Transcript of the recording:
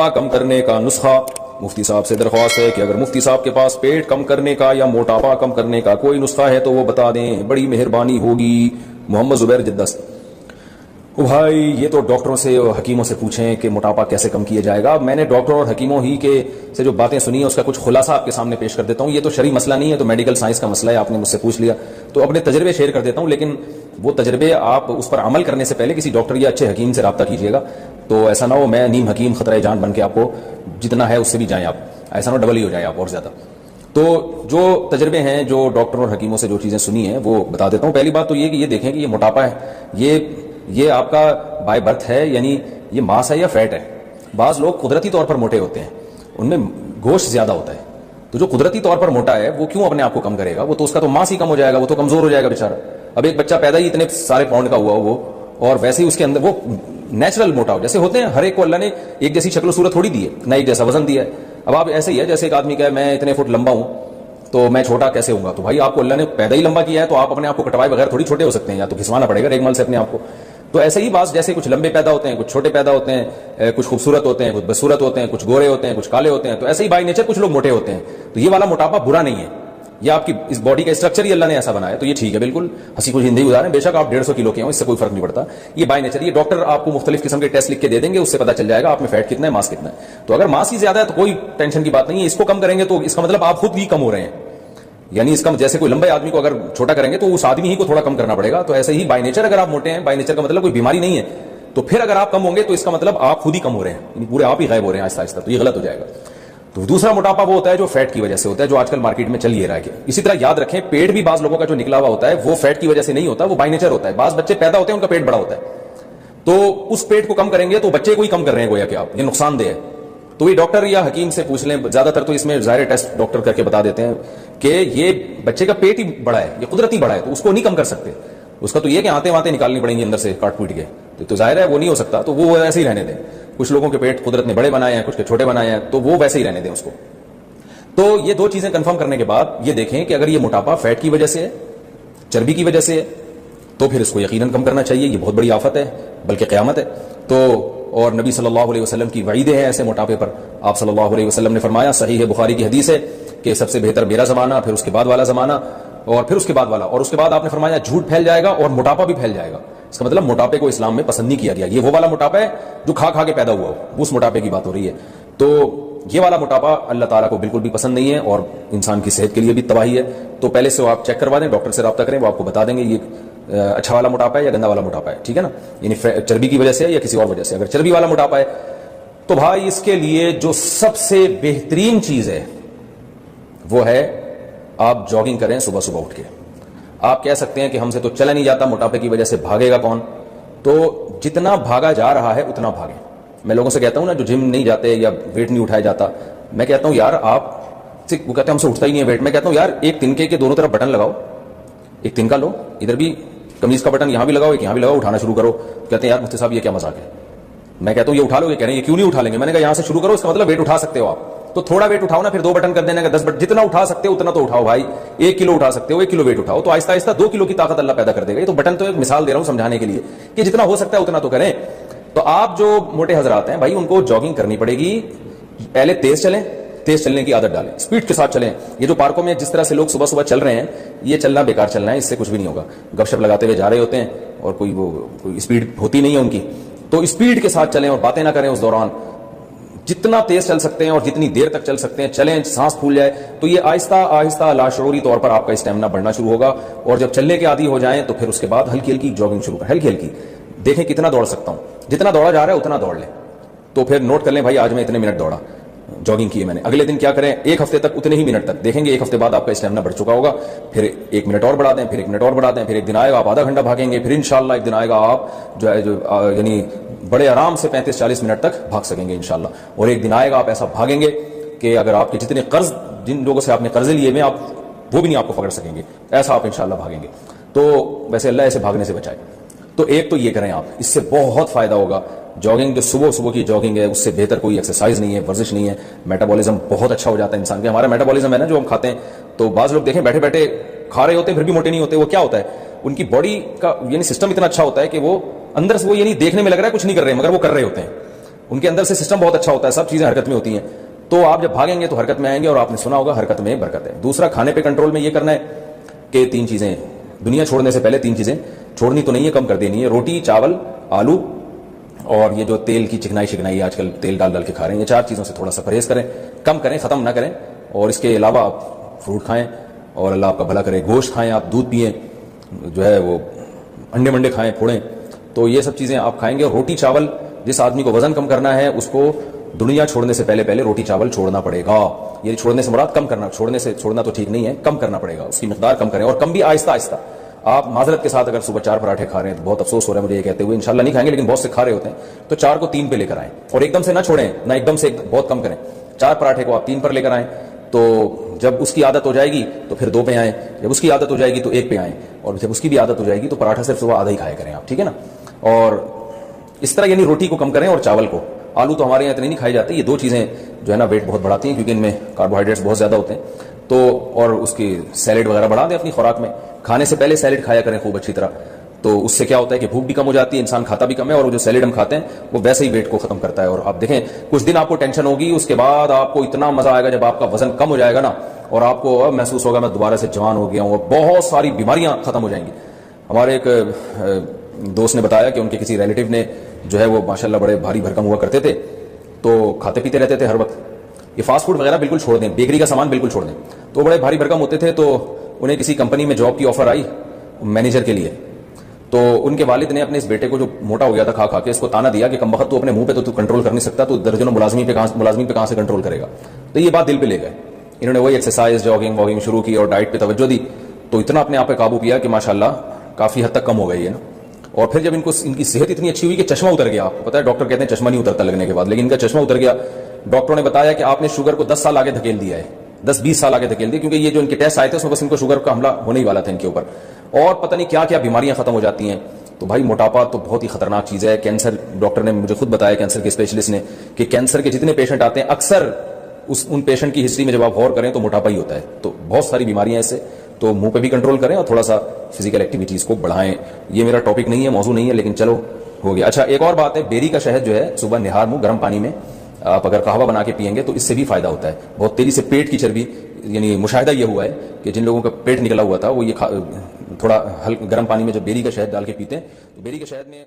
موٹاپا کم کرنے کا نسخہ. مفتی صاحب سے درخواست ہے کہ اگر مفتی صاحب کے پاس پیٹ کم کرنے کا یا موٹاپا کم کرنے کا کوئی نسخہ ہے تو وہ بتا دیں, بڑی مہربانی ہوگی. محمد زبیر جدہ سے. بھائی یہ تو ڈاکٹروں سے اور حکیموں سے پوچھیں کہ موٹاپا کیسے کم کیا جائے گا. میں نے ڈاکٹر اور حکیموں ہی کے سے جو باتیں سنی ہیں اس کا کچھ خلاصہ آپ کے سامنے پیش کر دیتا ہوں. یہ تو شرعی مسئلہ نہیں ہے, تو میڈیکل سائنس کا مسئلہ ہے, آپ نے مجھ سے پوچھ لیا تو اپنے تجربے شیئر کر دیتا ہوں. لیکن وہ تجربے آپ اس پر عمل کرنے سے پہلے کسی ڈاکٹر یا اچھے حکیم سے رابطہ کیجیے گا. تو ایسا نہ ہو میں نیم حکیم خطرہ جان بن کے آپ کو جتنا ہے اس سے بھی جائیں آپ, ایسا نہ ڈبل ہی ہو جائے آپ اور زیادہ. تو جو تجربے ہیں جو ڈاکٹروں اور حکیموں سے جو چیزیں سنی ہیں وہ بتا دیتا ہوں. پہلی بات تو یہ کہ یہ دیکھیں کہ یہ موٹاپا ہے یہ آپ کا بائی برتھ ہے, یعنی یہ ماس ہے یا فیٹ ہے. بعض لوگ قدرتی طور پر موٹے ہوتے ہیں, ان میں گوشت زیادہ ہوتا ہے. تو جو قدرتی طور پر موٹا ہے وہ کیوں اپنے آپ کو کم کرے گا؟ وہ تو اس کا تو ماس ہی کم ہو جائے گا, وہ تو کمزور ہو جائے گا بیچارہ. اب ایک بچہ پیدا ہی اتنے سارے پاؤنڈ کا ہوا وہ, اور ویسے ہی اس کے اندر وہ نیچرل موٹا ہو, جیسے ہوتے ہیں ہر ایک کو اللہ نے ایک جیسی شکل و صورت تھوڑی دی ہے, نہ ایک جیسا وزن دیا ہے. اب آپ ایسے ہی ہے جیسے ایک آدمی کا ہے میں اتنے فٹ لمبا ہوں تو میں چھوٹا کیسے ہوں گا؟ تو بھائی آپ کو اللہ نے پیدا ہی لمبا کیا ہے, تو آپ اپنے آپ کو کٹوائے بغیر تھوڑی چھوٹے ہو سکتے ہیں, یا تو کھسوانا پڑے گا ریگمل سے اپنے آپ کو. تو ایسے ہی بعض جیسے کچھ لمبے پیدا ہوتے ہیں, کچھ چھوٹے پیدا ہوتے ہیں, کچھ خوبصورت ہوتے ہیں, کچھ بدصورت ہوتے ہیں, کچھ گورے ہوتے ہیں, کچھ کالے ہوتے ہیں. تو ایسے ہی بائی نیچر کچھ لوگ موٹے ہوتے ہیں. تو یہ والا موٹاپا برا نہیں ہے, یہ آپ کی اس باڈی کا اسٹرکچر ہی اللہ نے ایسا بنایا, تو یہ ٹھیک ہے, بالکل ہنسی خوشی زندگی گزاریں. بے شک آپ 150 کلو کے ہوں, اس سے کوئی فرق نہیں پڑتا, یہ بائی نیچر. یہ ڈاکٹر آپ کو مختلف قسم کے ٹیسٹ لکھ کے دے دیں گے, اس سے پتہ چل جائے گا آپ میں فیٹ کتنا ہے, ماس کتنا ہے. تو اگر ماس ہی زیادہ ہے تو کوئی ٹینشن کی بات نہیں ہے, اس کو کم کریں گے تو اس کا مطلب آپ خود بھی کم ہو رہے ہیں. یعنی اس کا جیسے کوئی لمبے آدمی کو اگر چھوٹا کریں گے تو اس آدمی ہی کو تھوڑا کم کرنا پڑے گا. تو ایسے ہی بائی نیچر اگر آپ موٹے ہیں, بائی نیچر کا مطلب کوئی بیماری نہیں ہے, تو پھر اگر آپ کم ہوں گے تو اس کا مطلب آپ خود ہی کم ہو رہے ہیں, پورے آپ ہی غائب ہو رہے ہیں آہستہ آہستہ, تو یہ غلط ہو جائے گا. تو دوسرا موٹاپا وہ ہوتا ہے جو فیٹ کی وجہ سے ہوتا ہے, جو آج کل مارکیٹ میں چل یہ رہا ہے. اسی طرح یاد رکھیں پیٹ بھی بعض لوگوں کا جو نکلا ہوا ہوتا ہے وہ فیٹ کی وجہ سے نہیں ہوتا, وہ بائی نیچر ہوتا ہے. بعض بچے پیدا ہوتے ہیں ان کا پیٹ بڑا ہوتا ہے, تو اس پیٹ کو کم کریں گے تو بچے کو ہی کم کر رہے ہیں گویا کہ آپ, یہ نقصان دہ ہے. تو یہ ڈاکٹر یا حکیم سے پوچھ لیں, زیادہ تر تو اس میں ظاہر ٹیسٹ ڈاکٹر کر کے بتا دیتے ہیں کہ یہ بچے کا پیٹ ہی بڑا ہے, یہ قدرتی بڑا ہے, تو اس کو نہیں کم کر سکتے. اس کا تو یہ کہ آتے واتے نکالنی پڑیں گی اندر سے کاٹ پیٹ کے, تو ظاہر ہے وہ نہیں ہو سکتا, تو وہ ایسے ہی رہنے دیں. کچھ لوگوں کے پیٹ قدرت نے بڑے بنائے ہیں, کچھ کے چھوٹے بنائے ہیں, تو وہ ویسے ہی رہنے دیں اس کو. تو یہ دو چیزیں کنفرم کرنے کے بعد یہ دیکھیں کہ اگر یہ موٹاپا فیٹ کی وجہ سے ہے, چربی کی وجہ سے ہے, تو پھر اس کو یقیناً کم کرنا چاہیے. یہ بہت بڑی آفت ہے, بلکہ قیامت ہے. تو اور نبی صلی اللہ علیہ وسلم کی وعیدیں ہیں ایسے موٹاپے پر. آپ صلی اللہ علیہ وسلم نے فرمایا, صحیح ہے بخاری کی حدیث ہے, کہ سب سے بہتر میرا زمانہ, پھر اس کے بعد والا زمانہ, اور پھر اس کے بعد والا, اور اس کے بعد آپ نے فرمایا جھوٹ پھیل جائے گا اور موٹاپا بھی پھیل جائے گا. اس کا مطلب موٹاپے کو اسلام میں پسند نہیں کیا گیا. یہ وہ والا موٹاپا ہے جو کھا کھا کے پیدا ہوا ہو, اس موٹاپے کی بات ہو رہی ہے. تو یہ والا موٹاپا اللہ تعالیٰ کو بالکل بھی پسند نہیں ہے, اور انسان کی صحت کے لیے بھی تباہی ہے. تو پہلے سے آپ چیک کروا دیں, ڈاکٹر سے رابطہ کریں, وہ آپ کو بتا دیں گے یہ اچھا والا موٹاپا ہے یا گندا والا موٹاپا ہے, ٹھیک ہے نا. یعنی چربی کی وجہ سے یا کسی اور وجہ سے. اگر چربی والا موٹاپا ہے تو بھائی اس کے لیے جو سب سے بہترین چیز ہے وہ ہے آپ جاگنگ کریں صبح صبح اٹھ کے. آپ کہہ سکتے ہیں کہ ہم سے تو چلا نہیں جاتا, موٹاپے کی وجہ سے بھاگے گا کون؟ تو جتنا بھاگا جا رہا ہے اتنا بھاگیں. میں لوگوں سے کہتا ہوں نا جو جم نہیں جاتے یا ویٹ نہیں اٹھایا جاتا, میں کہتا ہوں یار آپ سے, وہ کہتے ہیں ہم سے اٹھتا ہی نہیں ہے ویٹ. میں کہتا ہوں یار ایک تنکے کے دونوں طرف بٹن لگاؤ, ایک تنکا لو, ادھر بھی قمیض کا بٹن یہاں بھی لگاؤ, ایک یہاں بھی لگاؤ, اٹھانا شروع کرو. کہتے ہیں یار مفتی صاحب یہ کیا مذاق ہے؟ میں کہتا ہوں یہ اٹھا لو گے, کہہ رہے ہیں یہ کیوں نہیں اٹھا لیں گے. میں نے کہا یہاں سے شروع کرو, اس کا مطلب ویٹ اٹھا سکتے ہو آپ, تو تھوڑا ویٹ اٹھاؤ نا, پھر 2 بٹن کر دینا, 10 بٹن, جتنا اٹھا سکتے ہو اتنا تو اٹھاؤ بھائی. 1 کلو اٹھا سکتے ہو, 1 کلو ویٹ اٹھاؤ, تو آہستہ آہستہ 2 کلو کی طاقت اللہ پیدا کر دے گا. یہ تو بٹن تو ایک مثال دے رہا ہوں سمجھانے کے لیے کہ جتنا ہو سکتا ہے اتنا تو کریں. تو آپ جو موٹے حضرات ہیں بھائی ان کو جاگنگ کرنی پڑے گی. پہلے تیز چلیں, تیز چلنے کی عادت ڈالیں, اسپیڈ کے ساتھ چلیں. یہ جو پارکوں میں جس طرح سے لوگ صبح صبح چل رہے ہیں, یہ چلنا بیکار چلنا ہے, اس سے کچھ بھی نہیں ہوگا. گپ شپ لگاتے ہوئے جا رہے ہوتے ہیں اور کوئی اسپیڈ ہوتی نہیں ہے ان کی, تو اسپیڈ کے ساتھ چلیں اور باتیں نہ کریں اس دوران. جتنا تیز چل سکتے ہیں اور جتنی دیر تک چل سکتے ہیں چلیں, سانس پھول جائے تو یہ آہستہ آہستہ لاشعوری طور پر آپ کا اسٹیمنا بڑھنا شروع ہوگا. اور جب چلنے کے عادی ہو جائیں تو پھر اس کے بعد ہلکی ہلکی جاگنگ شروع کریں, ہلکی ہلکی. دیکھیں کتنا دوڑ سکتا ہوں, جتنا دوڑا جا رہا ہے اتنا دوڑ لیں. تو پھر نوٹ کر لیں بھائی آج میں اتنے منٹ دوڑا, جاگنگ کی ہے میں نے. اگلے دن کیا کریں, 1 ہفتے تک اتنے ہی منٹ تک. دیکھیں گے 1 ہفتے بعد آپ کا اسٹیمنا بڑھ چکا ہوگا. پھر 1 منٹ اور بڑھا دیں, پھر 1 منٹ اور بڑھا دیں, پھر ایک دن آئے گا آپ آدھا گھنٹہ بھاگیں گے, پھر انشاءاللہ ایک دن آئے گا آپ جو ہے یعنی بڑے آرام سے 35-40 منٹ تک بھاگ سکیں گے انشاءاللہ. اور ایک دن آئے گا آپ ایسا بھاگیں گے کہ اگر آپ کے جتنے قرض, جن لوگوں سے آپ نے قرضے لیے ہوئے آپ وہ بھی نہیں آپ کو پکڑ سکیں گے, ایسا آپ انشاءاللہ بھاگیں گے. تو ویسے اللہ ایسے بھاگنے سے بچائے. تو ایک تو یہ کریں آپ, اس سے بہت فائدہ ہوگا. جاگنگ جو صبح صبح کی جاگنگ ہے اس سے بہتر کوئی ایکسرسائز نہیں ہے, ورزش نہیں ہے. میٹابولزم بہت اچھا ہو جاتا ہے انسان کے. ہمارا میٹابولزم ہے نا جو ہم کھاتے ہیں, تو بعض لوگ دیکھیں بیٹھے بیٹھے کھا رہے ہوتے ہیں پھر بھی موٹے نہیں ہوتے. وہ کیا ہوتا ہے, ان کی باڈی کا یعنی سسٹم اتنا اچھا ہوتا ہے کہ وہ اندر سے وہ یعنی دیکھنے میں لگ رہا ہے کچھ نہیں کر رہے ہیں مگر وہ کر رہے ہوتے ہیں. ان کے اندر سے سسٹم بہت اچھا ہوتا ہے, سب چیزیں حرکت میں ہوتی ہیں, تو آپ جب بھاگیں گے تو حرکت میں آئیں گے, اور آپ نے سنا ہوگا حرکت میں برکت ہے. دوسرا, کھانے پہ کنٹرول میں یہ کرنا ہے کہ 3 چیزیں دنیا چھوڑنے سے پہلے 3 چیزیں چھوڑنی تو نہیں ہے, کم کر دینی ہے. روٹی, چاول, آلو, اور یہ جو تیل کی چکنائی آج کل تیل ڈال کے کھا رہے ہیں, یہ 4 چیزوں سے تھوڑا سا پرہیز کریں, کم کریں, ختم نہ کریں. اور اس کے علاوہ آپ فروٹ کھائیں, اور اللہ آپ کا بھلا کرے, گوشت کھائیں, آپ دودھ پئیں, جو ہے وہ انڈے منڈے کھائیں, پھوڑیں, تو یہ سب چیزیں آپ کھائیں گے. اور روٹی چاول, جس آدمی کو وزن کم کرنا ہے اس کو دنیا چھوڑنے سے پہلے روٹی چاول چھوڑنا پڑے گا. یہ چھوڑنے سے مراد کم کرنا, چھوڑنا تو ٹھیک نہیں ہے, کم کرنا پڑے گا, اس کی مقدار کم کریں, اور کم بھی آہستہ آہستہ. آپ معذرت کے ساتھ اگر صبح 4 پراٹھے کھا رہے ہیں تو بہت افسوس ہو رہا ہے مجھے یہ کہتے ہوئے, انشاءاللہ نہیں کھائیں گے, لیکن بہت سے کھا رہے ہوتے ہیں, تو 4 کو 3 پہ لے کر آئیں, اور ایک دم سے نہ چھوڑیں, نہ ایک دم سے بہت کم کریں. 4 پراٹھے کو آپ 3 پر لے کر آئیں, تو جب اس کی عادت ہو جائے گی تو پھر 2 پہ آئیں, جب اس کی عادت ہو جائے گی تو 1 پہ آئیں, اور جب اس کی بھی عادت ہو جائے گی تو پراٹھا صرف صبح آدھا ہی کھایا کریں آپ, ٹھیک ہے نا. اور اس طرح یعنی روٹی کو کم کریں اور چاول کو. آلو تو ہمارے یہاں اتنے نہیں کھائے جاتے, یہ 2 چیزیں جو ہے نا ویٹ بہت بڑھاتی ہیں, کیونکہ ان میں کاربوہائیڈریٹس بہت زیادہ ہوتے ہیں. تو اور اس کی سیلیڈ وغیرہ بڑھا دیں اپنی خوراک میں, کھانے سے پہلے سیلیڈ کھایا کریں خوب اچھی طرح, تو اس سے کیا ہوتا ہے کہ بھوک بھی کم ہو جاتی ہے, انسان کھاتا بھی کم ہے, اور وہ جو سیلیڈ ہم کھاتے ہیں وہ ویسے ہی ویٹ کو ختم کرتا ہے. اور آپ دیکھیں کچھ دن آپ کو ٹینشن ہوگی, اس کے بعد آپ کو اتنا مزہ آئے گا جب آپ کا وزن کم ہو جائے گا نا, اور آپ کو اب محسوس ہوگا میں دوبارہ سے جوان ہو گیا ہوں, اور بہت ساری بیماریاں ختم ہو جائیں گی. ہمارے ایک دوست نے بتایا کہ ان کے کسی ریلیٹیو نے جو ہے وہ ماشاءاللہ بڑے بھاری بھرکم ہوا کرتے تھے, تو کھاتے پیتے رہتے تھے ہر وقت, یہ فاسٹ فوڈ وغیرہ بالکل چھوڑ دیں, بیکری کا سامان بالکل چھوڑ دیں. تو بڑے بھاری بھرکم ہوتے تھے, تو انہیں کسی کمپنی میں جاب کی آفر آئی مینیجر کے لیے, تو ان کے والد نے اپنے اس بیٹے کو جو موٹا ہو گیا تھا کھا کے, اس کو تانا دیا کہ کم وقت تو اپنے منہ پہ تو کنٹرول کر نہیں سکتا, تو درجنوں ملازمین پہ کہاں سے کنٹرول کرے گا. تو یہ بات دل پہ لے گئے, انہوں نے وہی ایکسرسائز, جاگنگ واگنگ شروع کی اور ڈائٹ پہ توجہ دی, تو اتنا اپنے آپ پہ قابو کیا کہ ماشاءاللہ کافی حد تک کم ہو گئی ہے نا. اور پھر جب ان کی صحت اتنی اچھی ہوئی کہ چشمہ اتر گیا, آپ کو پتا ہے ڈاکٹر کہتے ہیں چشمہ نہیں اترتا لگنے کے بعد, لیکن ان کا چشمہ اتر گیا. ڈاکٹروں نے بتایا کہ آپ نے شوگر کو 10 سال آگے دھکیل دیا ہے, 10-20 سال آگے دھکیل دیا, کیونکہ یہ جو ان کے ٹیسٹ آئے تھے اس میں بس ان کو شوگر کا حملہ ہونے ہی والا تھا ان کے اوپر, اور پتہ نہیں کیا کیا بیماریاں ختم ہو جاتی ہیں. تو بھائی موٹاپا تو بہت ہی خطرناک چیز ہے. کینسر, ڈاکٹر نے مجھے خود بتایا, کینسر کے اسپیشلسٹ نے, کہ کینسر کے جتنے پیشنٹ آتے ہیں اکثر ان پیشنٹ کی ہسٹری میں جب آپ غور کریں تو موٹاپا ہی ہوتا ہے. تو بہت ساری بیماریاں اس سے, تو منہ پہ بھی کنٹرول کریں اور تھوڑا سا فزیکل ایکٹیویٹیز کو بڑھائیں. یہ میرا ٹاپک نہیں ہے, موضوع نہیں ہے, لیکن چلو ہو گیا. اچھا ایک اور بات ہے, بیری کا شہد جو ہے صبح نہار منہ گرم پانی میں آپ اگر قہوہ بنا کے پئیں گے تو اس سے بھی فائدہ ہوتا ہے. بہت تیزی سے پیٹ کی چربی, یعنی مشاہدہ یہ ہوا ہے کہ جن لوگوں کا پیٹ نکلا ہوا تھا وہ یہ تھوڑا گرم پانی میں جب بیری کا شہد ڈال کے پیتے ہیں تو بیری کے شہد میں